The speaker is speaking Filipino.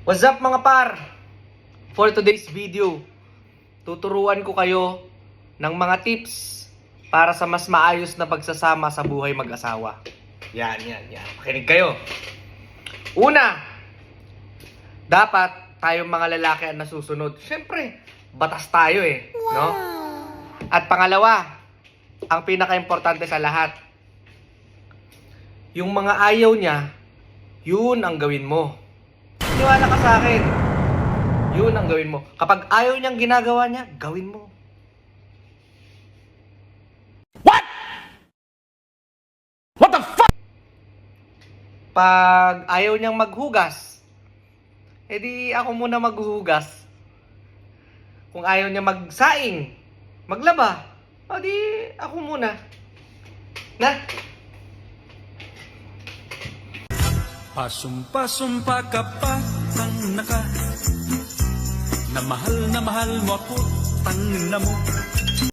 What's up mga par? For today's video, tuturuan ko kayo ng mga tips para sa mas maayos na pagsasama sa buhay mag-asawa. Yan. Makinig kayo. Una, dapat tayong mga lalaki ang nasusunod. Siyempre, batas tayo no? At pangalawa, ang pinaka-importante sa lahat, yung mga ayaw niya, yun ang gawin mo. Niwala ka sa akin. Yun ang gawin mo. Kapag ayaw niyang ginagawa niya, gawin mo. What the fuck? Pag ayaw niyang maghugas, edi ako muna maghuhugas. Kung ayaw niya magsaing, maglaba, edi ako muna. Na? Pasumpa-sumpa ka pa, tang naka. Na mahal mo ako, tang na mo.